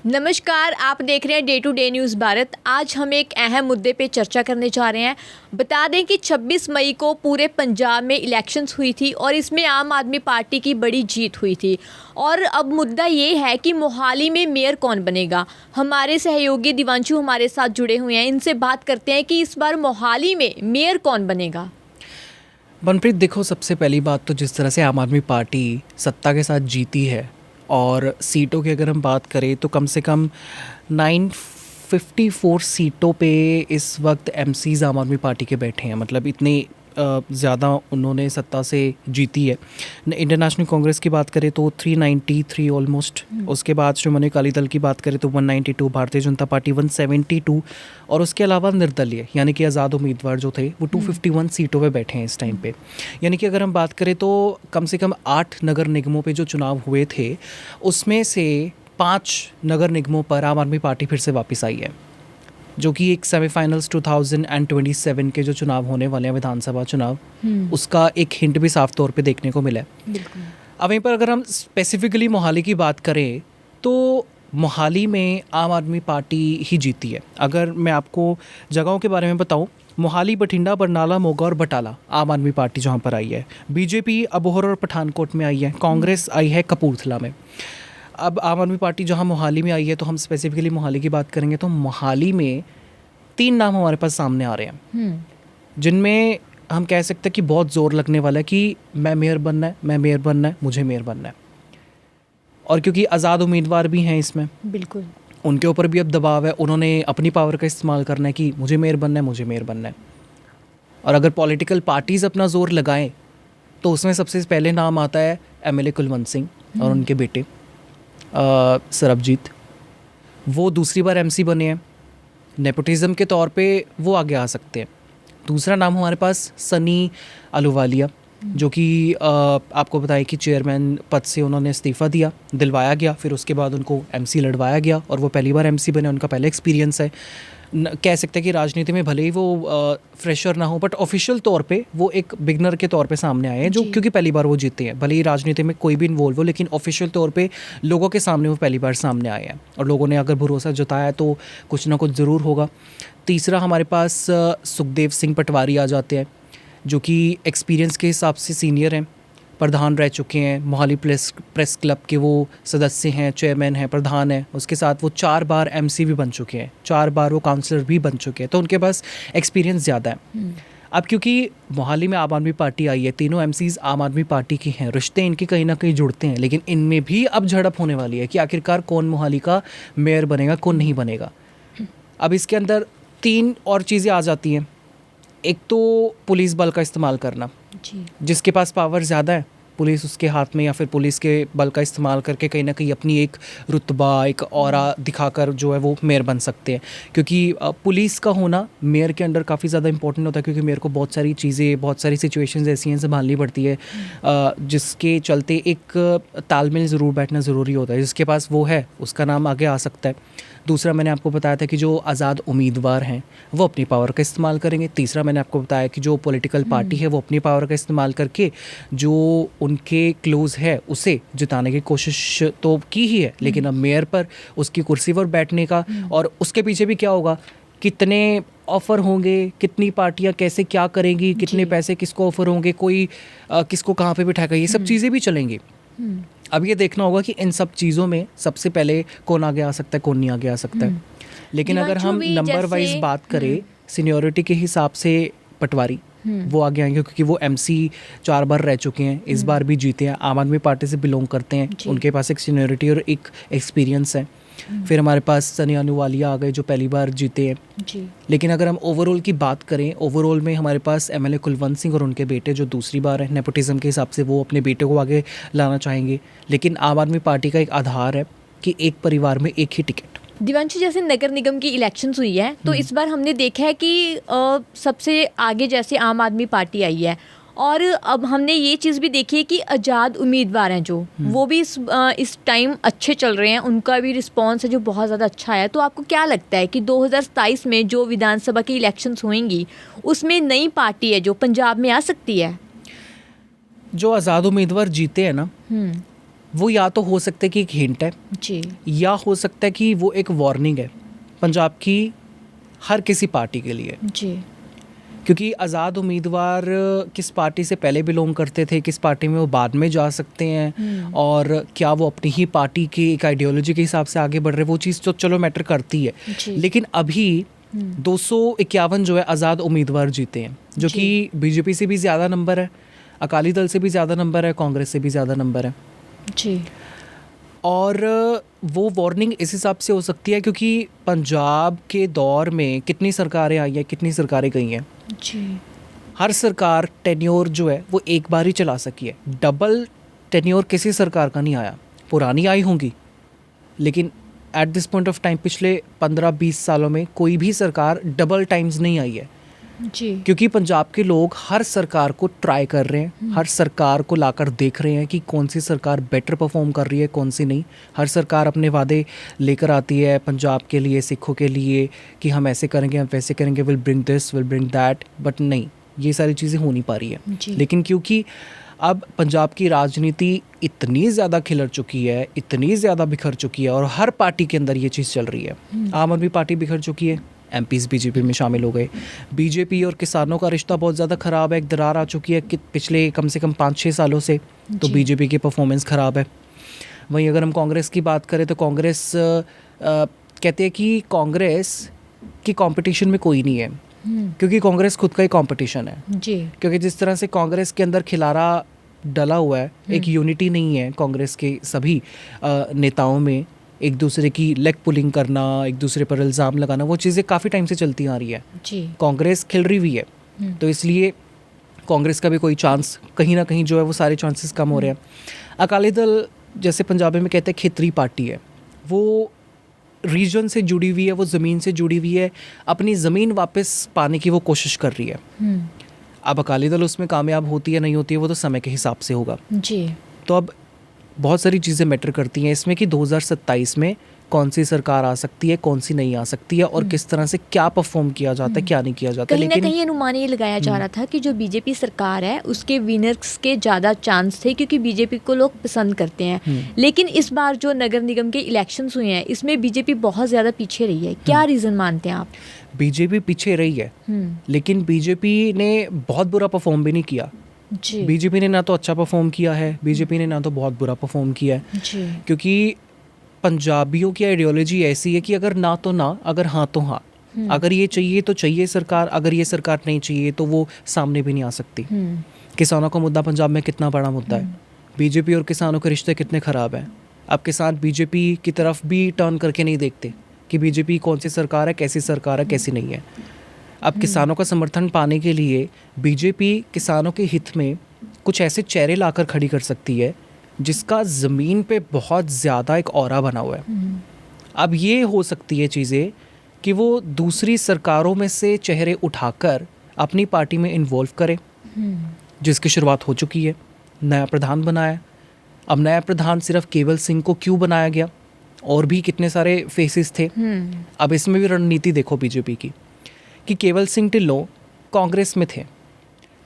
नमस्कार, आप देख रहे हैं day to day news Bharat. आज हम एक अहम मुद्दे पे चर्चा करने जा रहे हैं। बता दें कि 26 मई को पूरे पंजाब में इलेक्शंस हुई थी और इसमें आम आदमी पार्टी की बड़ी जीत हुई थी। और अब मुद्दा ये है कि मोहाली में मेयर कौन बनेगा। हमारे सहयोगी दिवांशु हमारे साथ जुड़े हुए हैं, इनसे बात करते हैं कि इस बार मोहाली में मेयर कौन बनेगा। मनप्रीत, देखो, सबसे पहली बात तो जिस तरह से आम आदमी पार्टी सत्ता के साथ जीती है और सीटों की अगर हम बात करें तो कम से कम 954 सीटों पे इस वक्त एमसीज आम आदमी पार्टी के बैठे हैं। मतलब इतने ज़्यादा उन्होंने सत्ता से जीती है। इंडियन नेशनल कांग्रेस की बात करें तो 393 ऑलमोस्ट। उसके बाद श्रोमणी अकाली दल की बात करें तो 192, भारतीय जनता पार्टी 172 और उसके अलावा निर्दलीय यानी कि आज़ाद उम्मीदवार जो थे वो 251 सीटों पे बैठे हैं इस टाइम पे। यानी कि अगर हम बात करें तो कम से कम 8 नगर निगमों पे जो चुनाव हुए थे उसमें से 5 नगर निगमों पर आम आदमी पार्टी फिर से वापस आई है, जो कि एक सेमीफाइनल्स 2027 के जो चुनाव होने वाले हैं विधानसभा चुनाव, उसका एक हिंट भी साफ तौर पे देखने को मिला है। अब यहीं पर अगर हम स्पेसिफिकली मोहाली की बात करें तो मोहाली में आम आदमी पार्टी ही जीती है। अगर मैं आपको जगहों के बारे में बताऊं, मोहाली, बठिंडा, बरनाला, मोगा और बटाला आम आदमी पार्टी जहां पर आई है। बीजेपी अबोहर और पठानकोट में आई है। कांग्रेस आई है कपूरथला में। अब आम आदमी पार्टी जहां मोहाली में आई है तो हम स्पेसिफिकली मोहाली की बात करेंगे तो मोहाली में 3 नाम हमारे पास सामने आ रहे हैं, जिनमें हम कह सकते हैं कि बहुत ज़ोर लगने वाला है कि मैं मेयर बनना है, मैं मेयर बनना है, मुझे मेयर बनना है। और क्योंकि आज़ाद उम्मीदवार भी हैं इसमें, बिल्कुल उनके ऊपर भी अब दबाव है। उन्होंने अपनी पावर का इस्तेमाल करना है कि मुझे मेयर बनना है, मुझे मेयर बनना है। और अगर पॉलिटिकल पार्टीज़ अपना ज़ोर लगाएं तो उसमें सबसे पहले नाम आता है एमएलए कुलवंत सिंह और उनके बेटे सरबजीत। वो दूसरी बार एमसी बने हैं। नेपोटिज्म के तौर पे वो आगे आ सकते हैं। दूसरा नाम हमारे पास सनी अहलूवालिया, जो कि आपको बताया कि चेयरमैन पद से उन्होंने इस्तीफ़ा दिया, दिलवाया गया, फिर उसके बाद उनको एमसी लड़वाया गया और वो पहली बार एमसी बने। उनका पहले एक्सपीरियंस है। कह सकते हैं कि राजनीति में भले ही वो फ्रेशर ना हो बट ऑफिशियल तौर पे वो एक बिगनर के तौर पे सामने आए हैं, जो क्योंकि पहली बार वो जीते हैं। भले ही राजनीति में कोई भी इन्वॉल्व हो लेकिन ऑफिशियल तौर पे लोगों के सामने वो पहली बार सामने आए हैं और लोगों ने अगर भरोसा जताया तो कुछ ना कुछ ज़रूर होगा। तीसरा हमारे पास सुखदेव सिंह पटवारी आ जाते हैं, जो कि एक्सपीरियंस के हिसाब से सीनियर हैं, प्रधान रह चुके हैं। मोहाली प्रेस क्लब के वो सदस्य हैं, चेयरमैन हैं, प्रधान हैं। उसके साथ वो 4 बार एमसी भी बन चुके हैं, 4 बार वो काउंसलर भी बन चुके हैं, तो उनके पास एक्सपीरियंस ज़्यादा है। अब क्योंकि मोहाली में आम आदमी पार्टी आई है, तीनों एमसीज आम आदमी पार्टी की हैं, रिश्ते इनके कहीं ना कहीं जुड़ते हैं, लेकिन इनमें भी अब झड़प होने वाली है कि आखिरकार कौन मोहाली का मेयर बनेगा, कौन नहीं बनेगा। अब इसके अंदर 3 और चीज़ें आ जाती हैं। एक तो पुलिस बल का इस्तेमाल करना, जिसके पास पावर ज़्यादा है, पुलिस उसके हाथ में, या फिर पुलिस के बल का इस्तेमाल करके कहीं ना कहीं अपनी एक रुतबा, एक ऑरा दिखाकर जो है वो मेयर बन सकते हैं। क्योंकि पुलिस का होना मेयर के अंडर काफ़ी ज़्यादा इंपॉर्टेंट होता है, क्योंकि मेयर को बहुत सारी चीज़ें, बहुत सारी सिचुएशंस ऐसी हैं संभालनी पड़ती है, जिसके चलते एक तालमेल ज़रूर बैठना ज़रूरी होता है। जिसके पास वो है उसका नाम आगे आ सकता है। दूसरा मैंने आपको बताया था कि जो आज़ाद उम्मीदवार हैं वो अपनी पावर का इस्तेमाल करेंगे। तीसरा मैंने आपको बताया कि जो पॉलिटिकल पार्टी है वो अपनी पावर का इस्तेमाल करके जो उनके क्लोज है उसे जिताने की कोशिश तो की ही है, लेकिन अब मेयर पर उसकी कुर्सी पर बैठने का, और उसके पीछे भी क्या होगा, कितने ऑफ़र होंगे, कितनी पार्टियां कैसे क्या करेंगी, कितने पैसे किसको ऑफ़र होंगे, कोई किसको कहाँ पे बिठाएगा, ये सब चीज़ें भी चलेंगी। अब ये देखना होगा कि इन सब चीज़ों में सबसे पहले कौन आगे आ सकता है, कौन नहीं आगे आ सकता है। लेकिन अगर हम नंबर वाइज बात करें, सीनियरिटी के हिसाब से पटवारी वो आगे आएंगे, क्योंकि वो एमसी 4 बार रह चुके हैं, इस बार भी जीते हैं, आम आदमी पार्टी से बिलोंग करते हैं, उनके पास एक सीनियरिटी और एक एक्सपीरियंस है। फिर हमारे पास सनी अहलूवालिया आ गए जो पहली बार जीते हैं। लेकिन अगर हम ओवरऑल की बात करें, ओवरऑल में हमारे पास एमएलए कुलवंत सिंह और उनके बेटे जो दूसरी बार है, नेपोटिज्म के हिसाब से वो अपने बेटे को आगे लाना चाहेंगे। लेकिन आम आदमी पार्टी का एक आधार है कि एक परिवार में एक ही टिकट। दिवांशु, जैसे नगर निगम की इलेक्शंस हुई है तो इस बार हमने देखा है कि सबसे आगे जैसे आम आदमी पार्टी आई है, और अब हमने ये चीज़ भी देखी है कि आज़ाद उम्मीदवार हैं जो वो भी इस टाइम अच्छे चल रहे हैं, उनका भी रिस्पांस है जो बहुत ज़्यादा अच्छा है। तो आपको क्या लगता है कि 2027 में जो विधानसभा की इलेक्शंस होंगी उसमें नई पार्टी है जो पंजाब में आ सकती है? जो आज़ाद उम्मीदवार जीते हैं ना, वो या तो हो सकता है कि एक हिंट है, जी या हो सकता है कि वो एक वार्निंग है पंजाब की हर किसी पार्टी के लिए, जी क्योंकि आज़ाद उम्मीदवार किस पार्टी से पहले बिलोंग करते थे, किस पार्टी में वो बाद में जा सकते हैं, और क्या वो अपनी ही पार्टी की एक आइडियोलॉजी के हिसाब से आगे बढ़ रहे, वो चीज़ तो चलो मैटर करती है। जी। लेकिन अभी 251 जो है आज़ाद उम्मीदवार जीते हैं, जो जी। कि बीजेपी से भी ज़्यादा नंबर है, अकाली दल से भी ज़्यादा नंबर है, कांग्रेस से भी ज़्यादा नंबर है। जी और वो वार्निंग इस हिसाब से हो सकती है क्योंकि पंजाब के दौर में कितनी सरकारें आई हैं, कितनी सरकारें गई हैं, जी हर सरकार टेन्योर जो है वो एक बार ही चला सकी है। डबल टेन्योर किसी सरकार का नहीं आया, पुरानी आई होंगी, लेकिन at this point of time पिछले 15-20 सालों में कोई भी सरकार डबल टाइम्स नहीं आई है, जी क्योंकि पंजाब के लोग हर सरकार को ट्राई कर रहे हैं, हर सरकार को लाकर देख रहे हैं कि कौन सी सरकार बेटर परफॉर्म कर रही है, कौन सी नहीं। हर सरकार अपने वादे लेकर आती है पंजाब के लिए, सिखों के लिए, कि हम ऐसे करेंगे, हम वैसे करेंगे, will bring this, will bring that, but नहीं, ये सारी चीज़ें हो नहीं पा रही है। जी। लेकिन क्योंकि अब पंजाब की राजनीति इतनी ज़्यादा खिलर चुकी है, इतनी ज़्यादा बिखर चुकी है, और हर पार्टी के अंदर ये चीज़ चल रही है। आम आदमी पार्टी बिखर चुकी है, एमपीज़ बीजेपी में शामिल हो गए, बीजेपी और किसानों का रिश्ता बहुत ज़्यादा ख़राब है, एक दरार आ चुकी है कि पिछले कम से कम 5-6 सालों से, तो जी। बीजेपी की परफॉर्मेंस ख़राब है। वहीं अगर हम कांग्रेस की बात करें तो कांग्रेस कहते हैं कि कांग्रेस की कंपटीशन में कोई नहीं है, क्योंकि कांग्रेस खुद का ही कंपटीशन है। जी क्योंकि जिस तरह से कांग्रेस के अंदर खिलारा डला हुआ है, एक यूनिटी नहीं है कांग्रेस के सभी नेताओं में, एक दूसरे की लेग पुलिंग करना, एक दूसरे पर इल्ज़ाम लगाना, वो चीज़ें काफ़ी टाइम से चलती आ रही है। जी कांग्रेस खिल रही हुई है, तो इसलिए कांग्रेस का भी कोई चांस कहीं ना कहीं जो है वो सारे चांसेस कम हो रहे हैं। अकाली दल, जैसे पंजाबी में कहते हैं, खेतरी पार्टी है, वो रीजन से जुड़ी हुई है, वो ज़मीन से जुड़ी हुई है, अपनी ज़मीन वापस पाने की वो कोशिश कर रही है। अब अकाली दल उसमें कामयाब होती है नहीं होती है वो तो समय के हिसाब से होगा। जी तो अब बहुत सारी चीज़ें मैटर करती हैं इसमें कि 2027 में कौन सी सरकार आ सकती है, कौन सी नहीं आ सकती है, और किस तरह से क्या परफॉर्म किया जाता है, क्या नहीं किया जाता। कहीं ना लेकिन कहीं अनुमान ये लगाया जा रहा था कि जो बीजेपी सरकार है उसके विनर्स के ज़्यादा चांस थे, क्योंकि बीजेपी को लोग पसंद करते हैं। लेकिन इस बार जो नगर निगम के इलेक्शंस हुए हैं इसमें बीजेपी बहुत ज़्यादा पीछे रही है, क्या रीज़न मानते हैं आप? बीजेपी पीछे रही है, लेकिन बीजेपी ने बहुत बुरा परफॉर्म भी नहीं किया। जी बीजेपी ने ना तो अच्छा परफॉर्म किया है, बीजेपी ने ना तो बहुत बुरा परफॉर्म किया है, जी क्योंकि पंजाबियों की आइडियोलॉजी ऐसी है कि अगर ना तो ना, अगर हाँ तो हाँ। अगर ये चाहिए तो चाहिए सरकार, अगर ये सरकार नहीं चाहिए तो वो सामने भी नहीं आ सकती। किसानों का मुद्दा पंजाब में कितना बड़ा मुद्दा है, बीजेपी और किसानों के रिश्ते कितने ख़राब हैं। अब किसान बीजेपी की तरफ भी टर्न करके नहीं देखते कि बीजेपी कौन सी सरकार है, कैसी सरकार है, कैसी नहीं है। अब किसानों का समर्थन पाने के लिए बीजेपी किसानों के हित में कुछ ऐसे चेहरे लाकर खड़ी कर सकती है जिसका ज़मीन पे बहुत ज़्यादा एक ऑरा बना हुआ है। अब ये हो सकती है चीज़ें कि वो दूसरी सरकारों में से चेहरे उठाकर अपनी पार्टी में इन्वॉल्व करे, जिसकी शुरुआत हो चुकी है। नया प्रधान बनाया, अब नया प्रधान सिर्फ केवल सिंह को क्यों बनाया गया, और भी कितने सारे फेसेस थे। अब इसमें भी रणनीति देखो बीजेपी की, कि केवल सिंह ढिल्लों कांग्रेस में थे,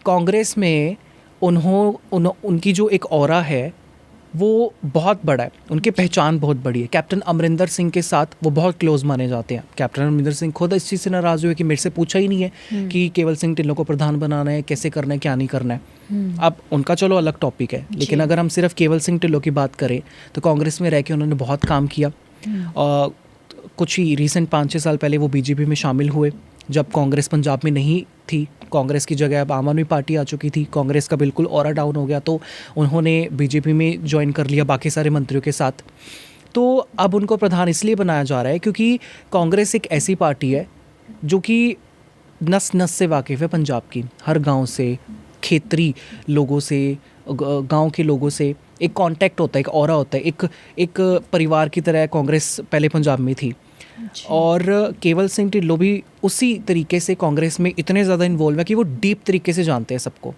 कांग्रेस में उनकी जो एक ऑरा है वो बहुत बड़ा है, उनकी पहचान बहुत बड़ी है। कैप्टन अमरिंदर सिंह के साथ वो बहुत क्लोज माने जाते हैं। कैप्टन अमरिंदर सिंह खुद इस चीज़ से नाराज़ हुए कि मेरे से पूछा ही नहीं है कि केवल सिंह ढिल्लों को प्रधान बनाना है, कैसे करना है, क्या नहीं करना है। अब उनका चलो अलग टॉपिक है, लेकिन अगर हम सिर्फ केवल सिंह ढिल्लों की बात करें तो कांग्रेस में रह के उन्होंने बहुत काम किया। और कुछ ही रिसेंट 5-6 साल पहले वो बीजेपी में शामिल हुए, जब कांग्रेस पंजाब में नहीं थी, कांग्रेस की जगह अब आम आदमी पार्टी आ चुकी थी, कांग्रेस का बिल्कुल ऑरा डाउन हो गया, तो उन्होंने बीजेपी में ज्वाइन कर लिया बाकी सारे मंत्रियों के साथ। तो अब उनको प्रधान इसलिए बनाया जा रहा है क्योंकि कांग्रेस एक ऐसी पार्टी है जो कि नस नस से वाकिफ़ है पंजाब की, हर गांव से, खेतरी लोगों से, गांव के लोगों से एक कांटेक्ट होता है, एक ऑरा होता है, एक परिवार की तरह कांग्रेस पहले पंजाब में थी। और केवल सिंह ढिल्लों भी उसी तरीके से कांग्रेस में इतने ज़्यादा इन्वॉल्व है कि वो डीप तरीके से जानते हैं सबको।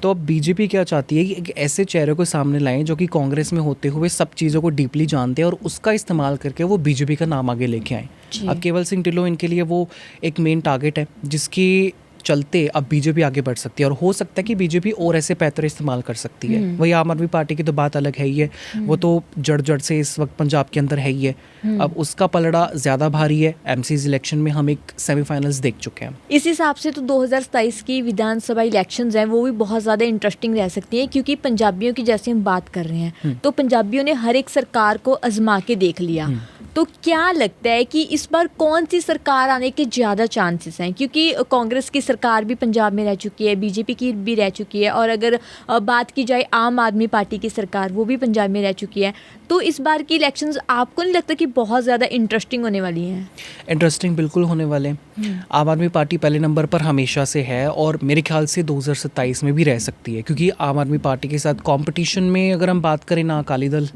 तो अब बीजेपी क्या चाहती है कि एक ऐसे चेहरे को सामने लाएं जो कि कांग्रेस में होते हुए सब चीज़ों को डीपली जानते हैं और उसका इस्तेमाल करके वो बीजेपी का नाम आगे लेके आएँ। अब केवल सिंह ढिल्लों इनके लिए वो एक मेन टारगेट है जिसकी चलते अब बीजेपी आगे बढ़ सकती है, और हो सकता है कि बीजेपी और ऐसे पैतरे इस्तेमाल कर सकती है। वही आम आदमी पार्टी की तो बात अलग है ही है, वो तो जड़ से इस वक्त पंजाब के अंदर है ही है। अब उसका पलड़ा ज़्यादा भारी है। एमसीज इलेक्शन में हम एक सेमीफाइनल्स देख चुके हैं। इस हिसाब से तो 2027 की विधानसभा इलेक्शंस हैं वो भी बहुत ज़्यादा इंटरेस्टिंग रह सकती हैं, क्योंकि पंजाबियों की जैसे हम बात कर रहे हैं तो पंजाबियों ने हर एक सरकार को आजमा के देख लिया। तो क्या लगता है कि इस बार कौन सी सरकार आने के ज़्यादा चांसेस हैं, क्योंकि कांग्रेस की सरकार भी पंजाब में रह चुकी है, बीजेपी की भी रह चुकी है, और अगर बात की जाए आम आदमी पार्टी की सरकार वो भी पंजाब में रह चुकी है। तो इस बार की इलेक्शंस आपको नहीं लगता कि बहुत ज़्यादा इंटरेस्टिंग होने वाली हैं? इंटरेस्टिंग बिल्कुल होने वाले हैं। आम आदमी पार्टी पहले नंबर पर हमेशा से है, और मेरे ख्याल से 2027 में भी रह सकती है, क्योंकि आम आदमी पार्टी के साथ कंपटीशन में अगर हम बात करें, ना अकाली दल,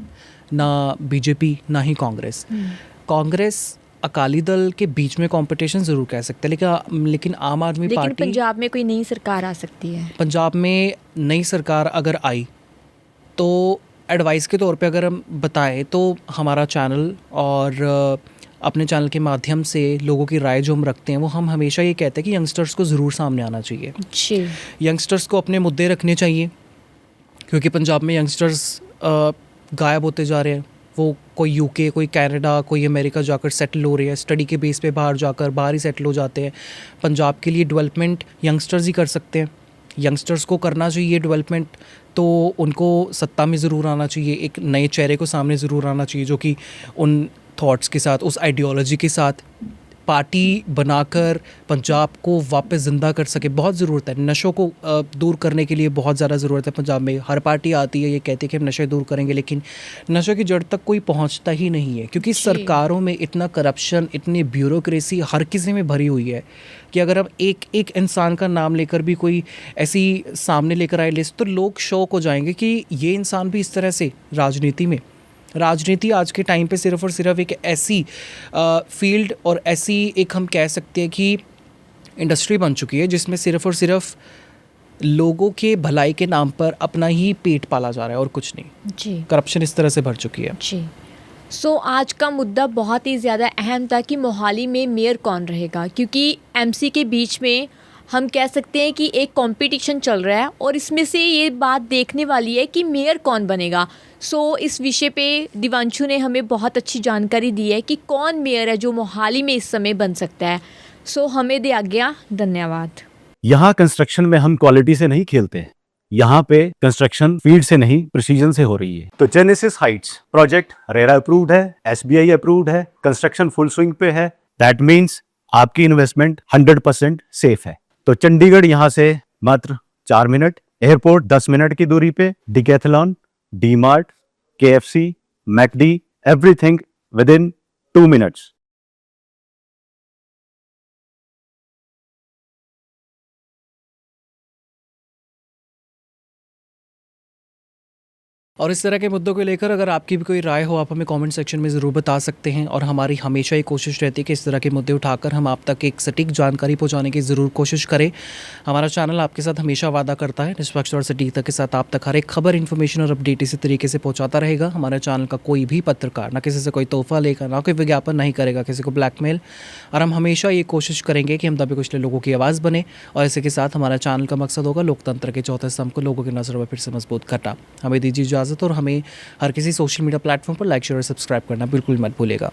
ना बीजेपी, ना ही कांग्रेस। कांग्रेस अकाली दल के बीच में कंपटीशन ज़रूर कह सकते हैं, लेकिन आम आदमी पार्टी, पंजाब में कोई नई सरकार आ सकती है। पंजाब में नई सरकार अगर आई तो एडवाइस के तौर पे अगर हम बताएं तो हमारा चैनल और अपने चैनल के माध्यम से लोगों की राय जो हम रखते हैं, वो हम हमेशा ये कहते हैं कि यंगस्टर्स को ज़रूर सामने आना चाहिए जी। यंगस्टर्स को अपने मुद्दे रखने चाहिए, क्योंकि पंजाब में यंगस्टर्स गायब होते जा रहे हैं। वो कोई यूके, कोई कनाडा, कोई अमेरिका जाकर सेटल हो रहे हैं, स्टडी के बेस पे बाहर ही सेटल हो जाते हैं। पंजाब के लिए डेवलपमेंट यंगस्टर्स ही कर सकते हैं। यंगस्टर्स को करना चाहिए डेवलपमेंट, तो उनको सत्ता में ज़रूर आना चाहिए, एक नए चेहरे को सामने ज़रूर आना चाहिए जो कि उन थॉट्स के साथ, उस आइडियोलॉजी के साथ पार्टी बनाकर पंजाब को वापस ज़िंदा कर सके। बहुत ज़रूरत है नशों को दूर करने के लिए, बहुत ज़्यादा ज़रूरत है पंजाब में। हर पार्टी आती है, ये कहती है कि हम नशे दूर करेंगे, लेकिन नशे की जड़ तक कोई पहुंचता ही नहीं है, क्योंकि सरकारों में इतना करप्शन, इतनी ब्यूरोक्रेसी हर किसी में भरी हुई है कि अगर हम एक एक इंसान का नाम लेकर भी कोई ऐसी सामने लेकर आए लिस्ट, तो लोग शौक हो जाएंगे कि ये इंसान भी इस तरह से राजनीति आज के टाइम पे सिर्फ और सिर्फ एक ऐसी फील्ड और ऐसी एक हम कह सकते हैं कि इंडस्ट्री बन चुकी है जिसमें सिर्फ और सिर्फ लोगों के भलाई के नाम पर अपना ही पेट पाला जा रहा है और कुछ नहीं जी। करप्शन इस तरह से भर चुकी है जी। सो आज का मुद्दा बहुत ही ज़्यादा अहम था कि मोहाली में मेयर कौन रहेगा, क्योंकि एमसी के बीच में हम कह सकते हैं कि एक कंपटीशन चल रहा है, और इसमें से ये बात देखने वाली है कि मेयर कौन बनेगा। सो इस विषय पे दिवांशु ने हमें बहुत अच्छी जानकारी दी है कि कौन मेयर है जो मोहाली में इस समय बन सकता है। सो हमें दे आज्ञा, धन्यवाद। यहाँ कंस्ट्रक्शन में हम क्वालिटी से नहीं खेलते हैं, यहाँ पे कंस्ट्रक्शन फील्ड से नहीं प्रिसीजन से हो रही है। तो genesis Heights project RERA approved है, एसबीआई अप्रूव्ड है, कंस्ट्रक्शन फुल स्विंग पे है। दैट मीन्स आपकी इन्वेस्टमेंट 100% सेफ है। तो चंडीगढ़ यहाँ से मात्र 4 मिनट, एयरपोर्ट 10 मिनट की दूरी पे, decathlon, DMart, KFC, McD, everything with in 2 minutes. और इस तरह के मुद्दों को लेकर अगर आपकी भी कोई राय हो, आप हमें कमेंट सेक्शन में ज़रूर बता सकते हैं। और हमारी हमेशा ये कोशिश रहती है कि इस तरह के मुद्दे उठाकर हम आप तक एक सटीक जानकारी पहुंचाने की ज़रूर कोशिश करें। हमारा चैनल आपके साथ हमेशा वादा करता है निष्पक्ष और सटीकता के साथ आप तक हर एक खबर, इन्फॉर्मेशन और अपडेट इसी तरीके से पहुँचाता रहेगा। हमारे चैनल का कोई भी पत्रकार ना किसी से कोई तोहफा लेगा, ना कोई विज्ञापन नहीं करेगा, किसी को ब्लैकमेल। और हम हमेशा ये कोशिश करेंगे कि हम दबे कुचले लोगों की आवाज़ बने, और इसी के साथ हमारा चैनल का मकसद होगा लोकतंत्र के चौथे स्तंभ को लोगों की नज़रों में फिर से मजबूत करना। हमें दीजिए इजाज़त, और हमें हर किसी सोशल मीडिया प्लेटफॉर्म पर लाइक, शेयर और सब्सक्राइब करना बिल्कुल मत भूलिएगा।